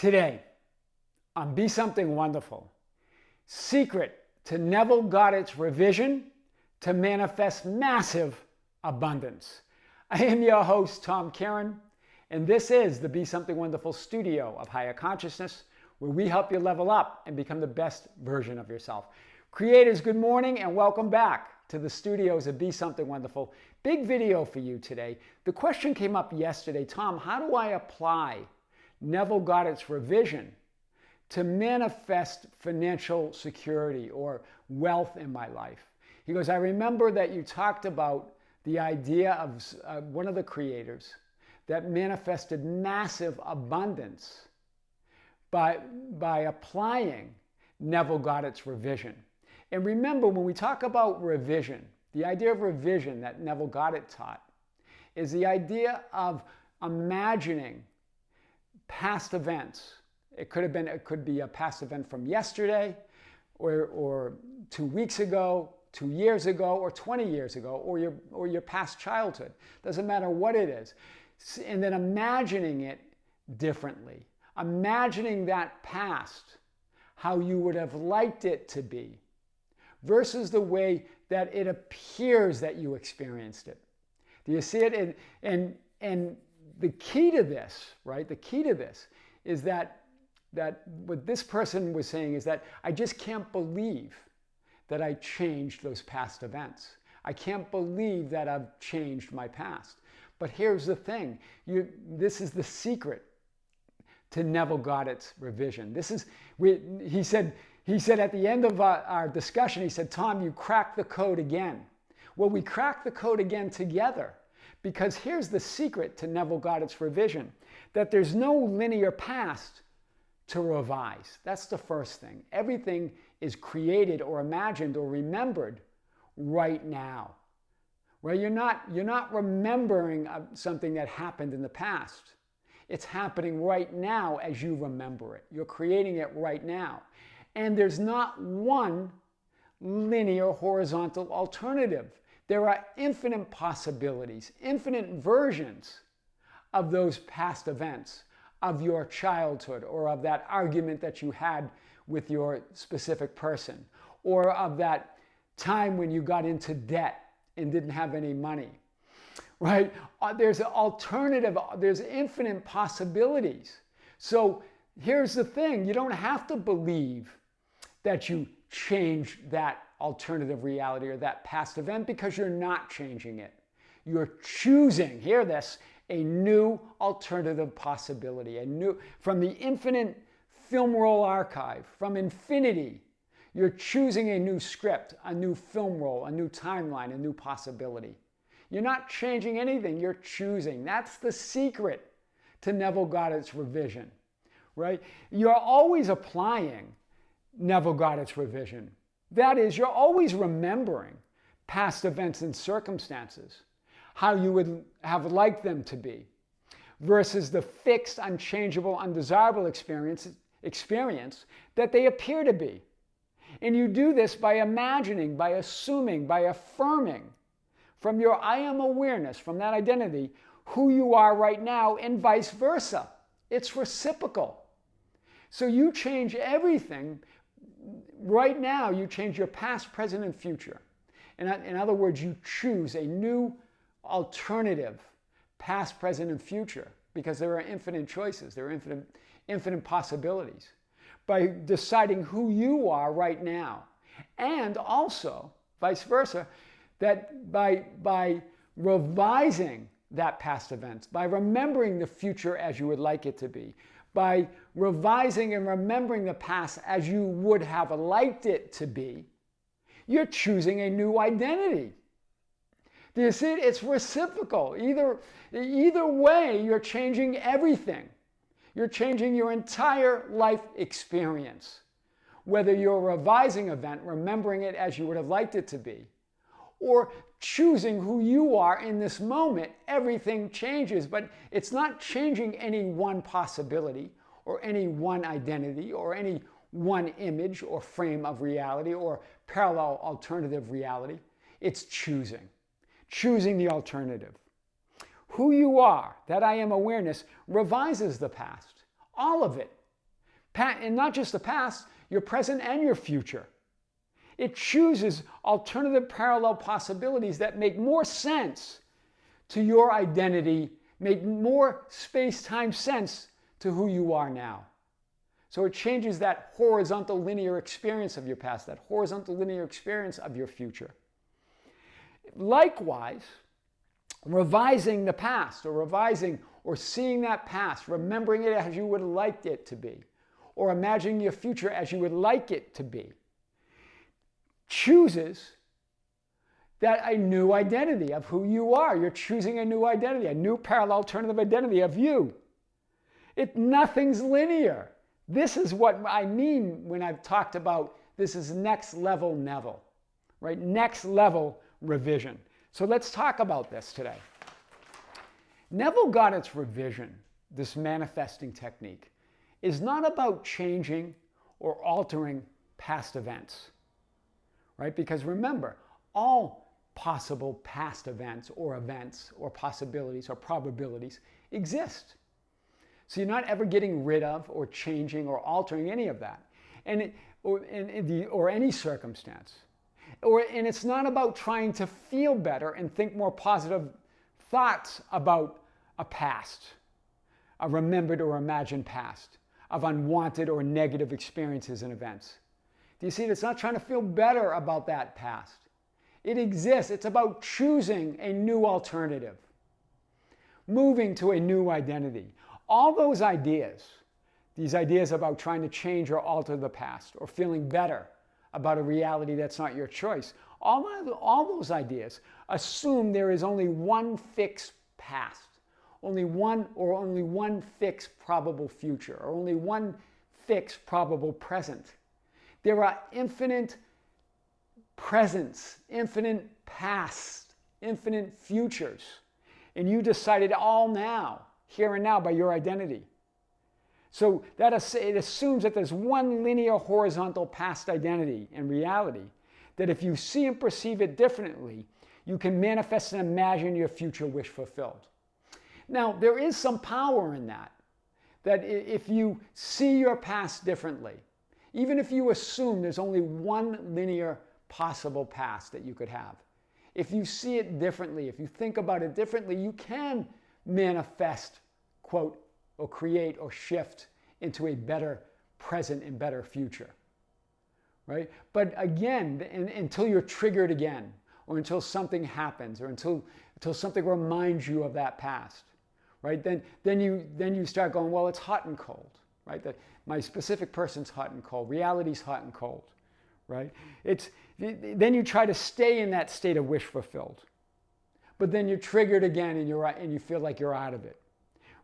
Today, on Be Something Wonderful, secret to Neville Goddard's revision to manifest massive abundance. I am your host, Tom Kearin, and this is the Be Something Wonderful studio of higher consciousness, where we help you level up and become the best version of yourself. Creators, good morning and welcome back to the studios of Be Something Wonderful. Big video for you today. The question came up yesterday, Tom, how do I apply Neville Goddard's revision to manifest financial security or wealth in my life? He goes, I remember that you talked about the idea of one of the creators that manifested massive abundance by applying Neville Goddard's revision. And remember, when we talk about revision, the idea of revision that Neville Goddard taught is the idea of imagining past events. It could be a past event from yesterday or 2 weeks ago, 2 years ago, or 20 years ago, or your past childhood. Doesn't matter what it is. And then imagining it differently. Imagining that past, how you would have liked it to be, versus the way that it appears that you experienced it. Do you see it? And the key to this, right? The key to this is that what this person was saying is that I just can't believe that I changed those past events. I can't believe that I've changed my past. But here's the thing. This is the secret to Neville Goddard's revision. He said at the end of our discussion, he said, Tom, you cracked the code again. Well, we cracked the code again together, because here's the secret to Neville Goddard's revision, that there's no linear past to revise. That's the first thing. Everything is created or imagined or remembered right now. Right? You're not remembering something that happened in the past. It's happening right now as you remember it. You're creating it right now. And there's not one linear horizontal alternative. There are infinite possibilities, infinite versions of those past events, of your childhood, or of that argument that you had with your specific person, or of that time when you got into debt and didn't have any money, right? There's an alternative, there's infinite possibilities. So here's the thing, you don't have to believe that you changed that alternative reality or that past event, because you're not changing it. You're choosing, hear this, a new alternative possibility, from the infinite film roll archive, from infinity, you're choosing a new script, a new film roll, a new timeline, a new possibility. You're not changing anything, you're choosing. That's the secret to Neville Goddard's revision, right? You're always applying Neville Goddard's revision. That is, you're always remembering past events and circumstances, how you would have liked them to be, versus the fixed, unchangeable, undesirable experience that they appear to be. And you do this by imagining, by assuming, by affirming from your I am awareness, from that identity, who you are right now, and vice versa. It's reciprocal. So you change everything. Right now, you change your past, present, and future. In other words, you choose a new alternative, past, present, and future, because there are infinite choices. There are infinite possibilities. By deciding who you are right now. And also, vice versa, that by revising that past event, by remembering the future as you would like it to be, by revising and remembering the past as you would have liked it to be, you're choosing a new identity. Do you see it? It's reciprocal. Either way, you're changing everything. You're changing your entire life experience. Whether you're revising an event, remembering it as you would have liked it to be, or choosing who you are in this moment, everything changes. But it's not changing any one possibility or any one identity or any one image or frame of reality or parallel alternative reality. It's choosing the alternative. Who you are, that I am awareness, revises the past. All of it. And not just the past, your present and your future. It chooses alternative parallel possibilities that make more sense to your identity, make more space-time sense to who you are now. So it changes that horizontal linear experience of your past, that horizontal linear experience of your future. Likewise, revising the past, or seeing that past, remembering it as you would like it to be, or imagining your future as you would like it to be, chooses that a new identity of who you are. You're choosing a new identity, a new parallel alternative identity of you. Nothing's linear. This is what I mean when I've talked about this is next level Neville, right? Next level revision. So let's talk about this today. Neville Goddard's revision, this manifesting technique, is not about changing or altering past events, right? Because remember, all possible past events or possibilities or probabilities exist. So you're not ever getting rid of or changing or altering any of that, or any circumstance. And it's not about trying to feel better and think more positive thoughts about a past, a remembered or imagined past, of unwanted or negative experiences and events. Do you see? It's not trying to feel better about that past. It exists. It's about choosing a new alternative, moving to a new identity. All those ideas, these ideas about trying to change or alter the past or feeling better about a reality that's not your choice, all those ideas assume there is only one fixed past, only one fixed probable future, or only one fixed probable present. There are infinite presents, infinite pasts, infinite futures, and you decided all now, here and now, by your identity. So it assumes that there's one linear horizontal past identity and reality, that if you see and perceive it differently, you can manifest and imagine your future wish fulfilled. Now, there is some power in that if you see your past differently, even if you assume there's only one linear possible past that you could have, if you see it differently, if you think about it differently, you can manifest, quote, or create or shift into a better present and better future, right? But again, until you're triggered again, or until something happens, or until something reminds you of that past, right? Then you start going, well, it's hot and cold, right? That my specific person's hot and cold. Reality's hot and cold, right? Then you try to stay in that state of wish fulfilled, but then you're triggered again, and you feel like you're out of it,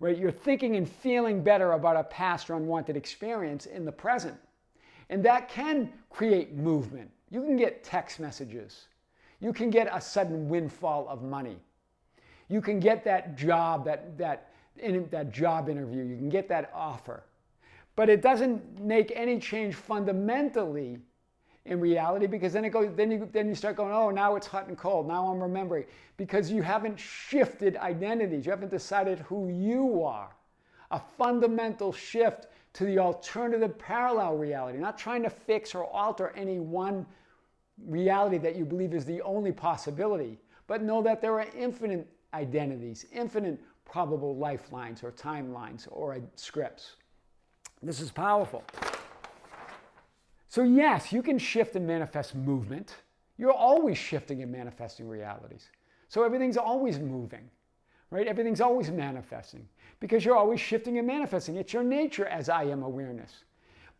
right? You're thinking and feeling better about a past or unwanted experience in the present, and that can create movement. You can get text messages. You can get a sudden windfall of money. You can get that job, that job interview. You can get that offer. But it doesn't make any change fundamentally in reality, because then you start going, oh, now it's hot and cold. Now I'm remembering. Because you haven't shifted identities. You haven't decided who you are. A fundamental shift to the alternative parallel reality. Not trying to fix or alter any one reality that you believe is the only possibility, but know that there are infinite identities, infinite probable lifelines or timelines or scripts. This is powerful. So yes, you can shift and manifest movement. You're always shifting and manifesting realities. So everything's always moving, right? Everything's always manifesting because you're always shifting and manifesting. It's your nature as I am awareness.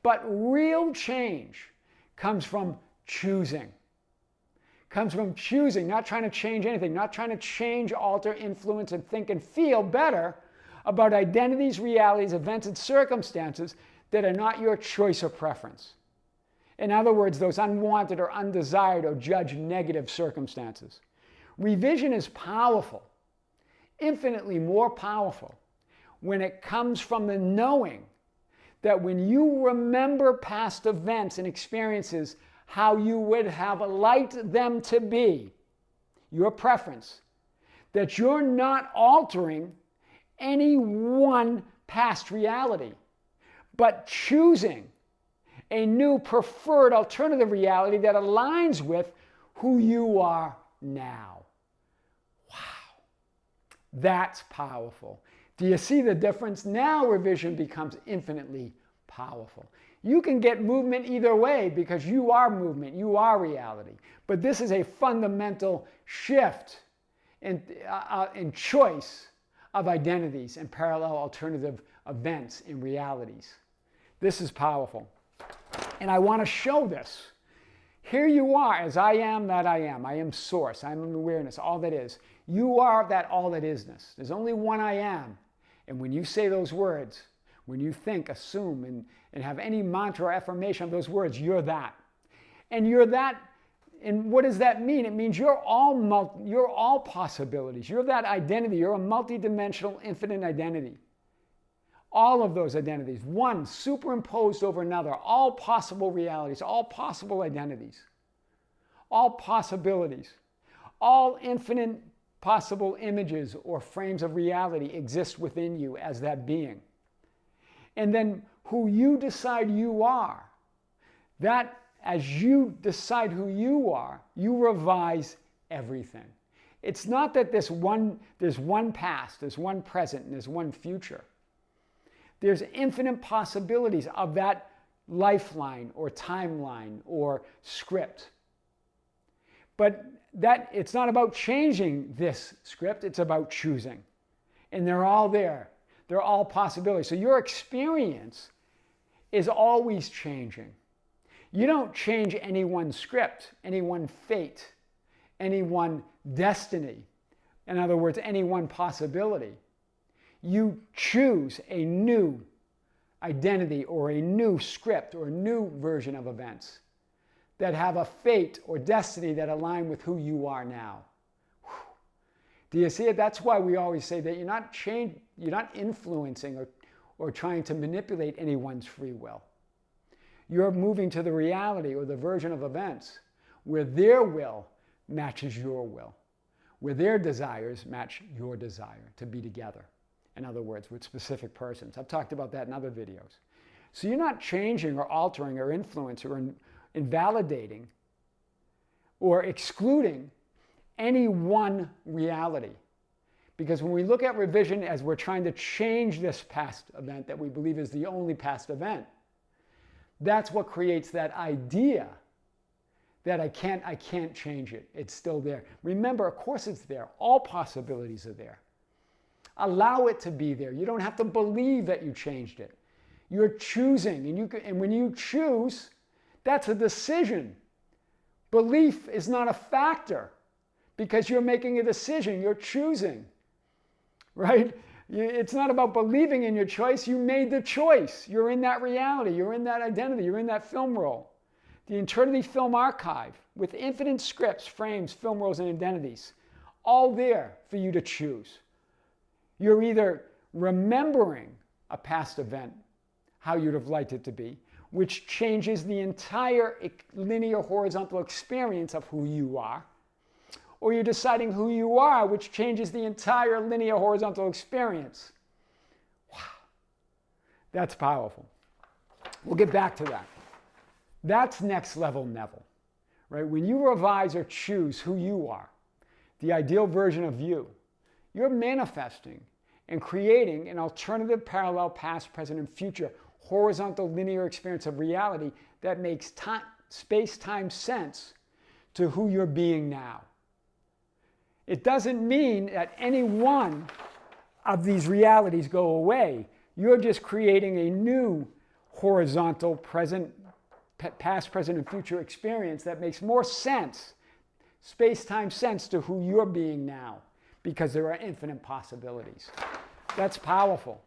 But real change comes from choosing. Comes from choosing, not trying to change anything, not trying to change, alter, influence, and think and feel better about identities, realities, events, and circumstances that are not your choice or preference. In other words, those unwanted or undesired or judged negative circumstances. Revision is powerful, infinitely more powerful, when it comes from the knowing that when you remember past events and experiences how you would have liked them to be, your preference, that you're not altering any one past reality, but choosing a new preferred alternative reality that aligns with who you are now. Wow, that's powerful. Do you see the difference? Now revision becomes infinitely powerful. You can get movement either way because you are movement, you are reality. But this is a fundamental shift in choice of identities and parallel alternative events in realities. This is powerful. And I want to show this. Here you are, as I am that I am. I am source. I am awareness, all that is. You are that all that isness. There's only one I am. And when you say those words, when you think, assume, and have any mantra or affirmation of those words, you're that. And you're that. And what does that mean? It means you're all possibilities. You're that identity. You're a multidimensional, infinite identity. All of those identities, one superimposed over another, all possible realities, all possible identities, all possibilities, all infinite possible images or frames of reality exist within you as that being. And then who you decide you are, that as you decide who you are, you revise everything. It's not that there's one past, there's one present, and there's one future. There's infinite possibilities of that lifeline or timeline or script. But it's not about changing this script, it's about choosing. And they're all there. They're all possibilities. So your experience is always changing. You don't change any one script, any one fate, any one destiny. In other words, any one possibility. You choose a new identity or a new script or a new version of events that have a fate or destiny that align with who you are now. Whew. Do you see it? That's why we always say that you're not influencing or trying to manipulate anyone's free will. You're moving to the reality or the version of events where their will matches your will, where their desires match your desire to be together. In other words, with specific persons. I've talked about that in other videos. So you're not changing or altering or influencing or invalidating or excluding any one reality. Because when we look at revision as we're trying to change this past event that we believe is the only past event, that's what creates that idea that I can't change it. It's still there. Remember, of course it's there. All possibilities are there. Allow it to be there. You don't have to believe that you changed it. You're choosing, and when you choose, that's a decision. Belief is not a factor because you're making a decision. You're choosing, right? It's not about believing in your choice. You made the choice. You're in that reality. You're in that identity. You're in that film role. The Eternity Film Archive with infinite scripts, frames, film roles, and identities, all there for you to choose. You're either remembering a past event, how you'd have liked it to be, which changes the entire linear horizontal experience of who you are, or you're deciding who you are, which changes the entire linear horizontal experience. Wow, that's powerful. We'll get back to that. That's next level Neville, right? When you revise or choose who you are, the ideal version of you, you're manifesting and creating an alternative parallel past, present, and future horizontal linear experience of reality that makes space-time sense to who you're being now. It doesn't mean that any one of these realities go away. You're just creating a new horizontal past, present, and future experience that makes more sense, space-time sense to who you're being now, because there are infinite possibilities. That's powerful.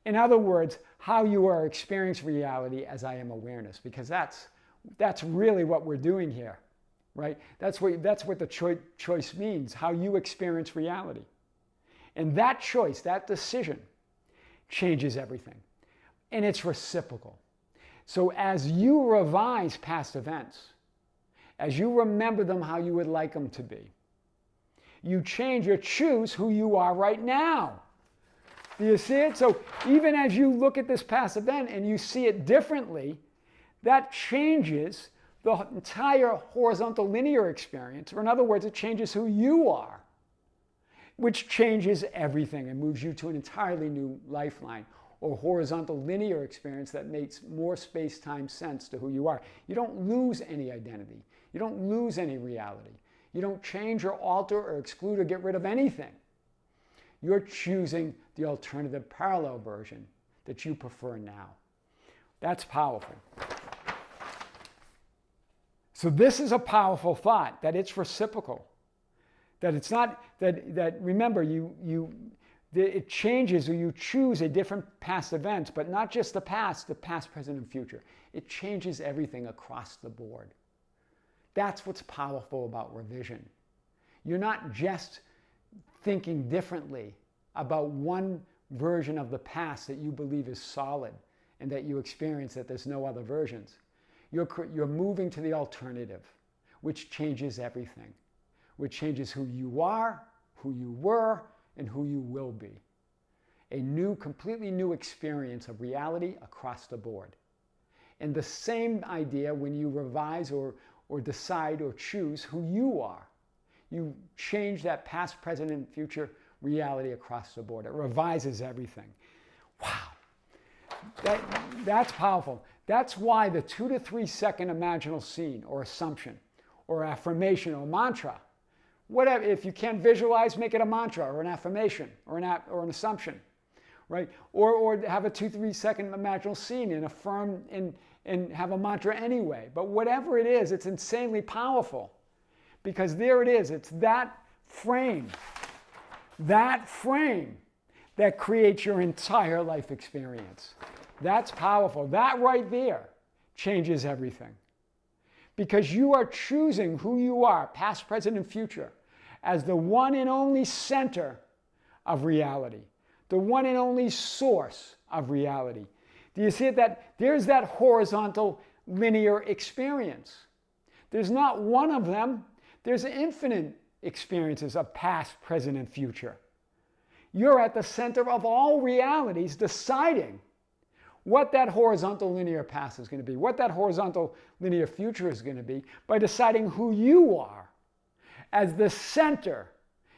In other words, how you are experiencing reality as I am awareness, because that's really what we're doing here, right? That's what the choice means, how you experience reality. And that choice, that decision, changes everything. And it's reciprocal. So as you revise past events, as you remember them how you would like them to be, you change or choose who you are right now. Do you see it? So even as you look at this past event and you see it differently, that changes the entire horizontal linear experience. Or in other words, it changes who you are, which changes everything and moves you to an entirely new lifeline or horizontal linear experience that makes more space-time sense to who you are. You don't lose any identity. You don't lose any reality. You don't change or alter or exclude or get rid of anything. You're choosing the alternative parallel version that you prefer now. That's powerful. So this is a powerful thought, that it's reciprocal. That it's not, that remember, it changes or you choose a different past event, but not just the past, present, and future. It changes everything across the board. That's what's powerful about revision. You're not just thinking differently about one version of the past that you believe is solid and that you experience that there's no other versions. You're moving to the alternative, which changes everything, which changes who you are, who you were, and who you will be. A new, completely new experience of reality across the board. And the same idea when you revise or decide or choose who you are. You change that past, present, and future reality across the board. It revises everything. Wow. That's powerful. That's why the 2 to 3 second imaginal scene or assumption or affirmation or mantra, whatever, if you can't visualize, make it a mantra or an affirmation or an assumption, right? Or have a 2 to 3 second imaginal scene and affirm and have a mantra anyway. But whatever it is, it's insanely powerful because there it is. It's that frame that creates your entire life experience. That's powerful. That right there changes everything. Because you are choosing who you are, past, present, and future, as the one and only center of reality, the one and only source of reality. Do you see it? That there's that horizontal linear experience. There's not one of them. There's infinite experiences of past, present, and future. You're at the center of all realities deciding what that horizontal linear past is going to be, what that horizontal linear future is going to be, by deciding who you are as the center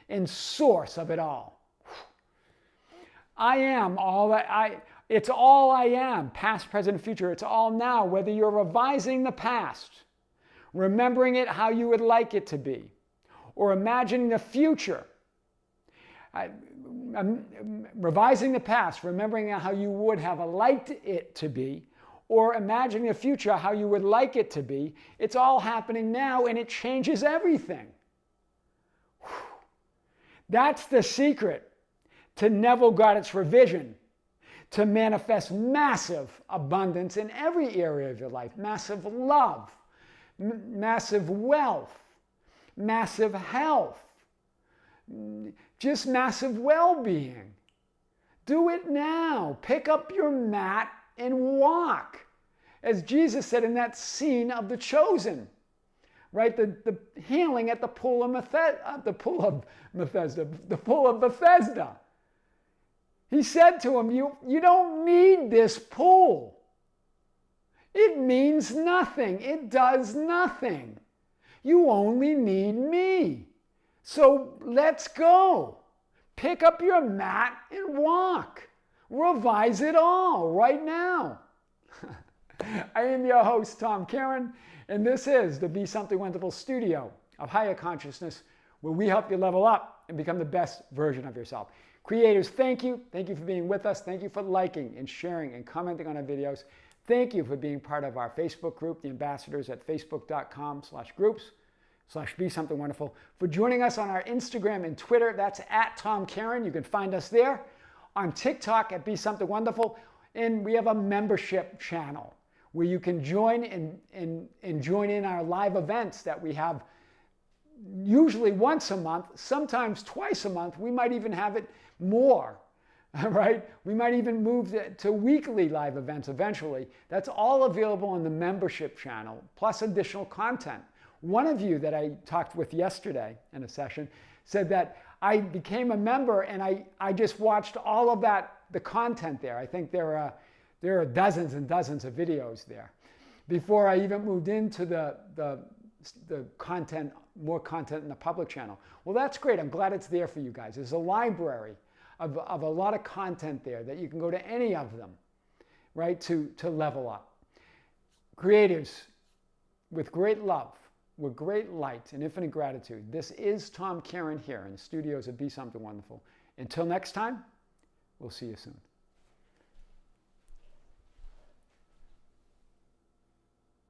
and source of it all. I am all that it's all I am, past, present, future. It's all now, whether you're revising the past, remembering it how you would like it to be, or imagining the future. Revising the past, remembering how you would have liked it to be, or imagining the future how you would like it to be. It's all happening now and it changes everything. That's the secret to Neville Goddard's revision to manifest massive abundance in every area of your life. Massive love, massive wealth, massive health, just massive well-being. Do it now. Pick up your mat and walk. As Jesus said in that scene of The Chosen, right? The healing at the pool of Bethesda. He said to him, you don't need this pool. It means nothing. It does nothing. You only need me. So let's go. Pick up your mat and walk. Revise it all right now. I am your host, Tom Kearin, and this is the Be Something Wonderful studio of higher consciousness, where we help you level up and become the best version of yourself. Creators, thank you. Thank you for being with us. Thank you for liking and sharing and commenting on our videos. Thank you for being part of our Facebook group, the ambassadors at facebook.com/groups/Be Something Wonderful. For joining us on our Instagram and Twitter, that's at Tom Kearin. You can find us there. On TikTok at Be Something Wonderful. And we have a membership channel where you can join and join in our live events that we have usually once a month, sometimes twice a month. We might even have it more, right? We might even move to weekly live events eventually. That's all available on the membership channel, plus additional content. One of you that I talked with yesterday in a session said that I became a member and I just watched all of the content there. I think there are dozens and dozens of videos there before I even moved into the content, more content in the public channel. Well, that's great. I'm glad it's there for you guys. There's a library of a lot of content there that you can go to any of them, right, to level up. Creatives, with great love, with great light and infinite gratitude, this is Tom Kearin here in the studios of Be Something Wonderful. Until next time, we'll see you soon.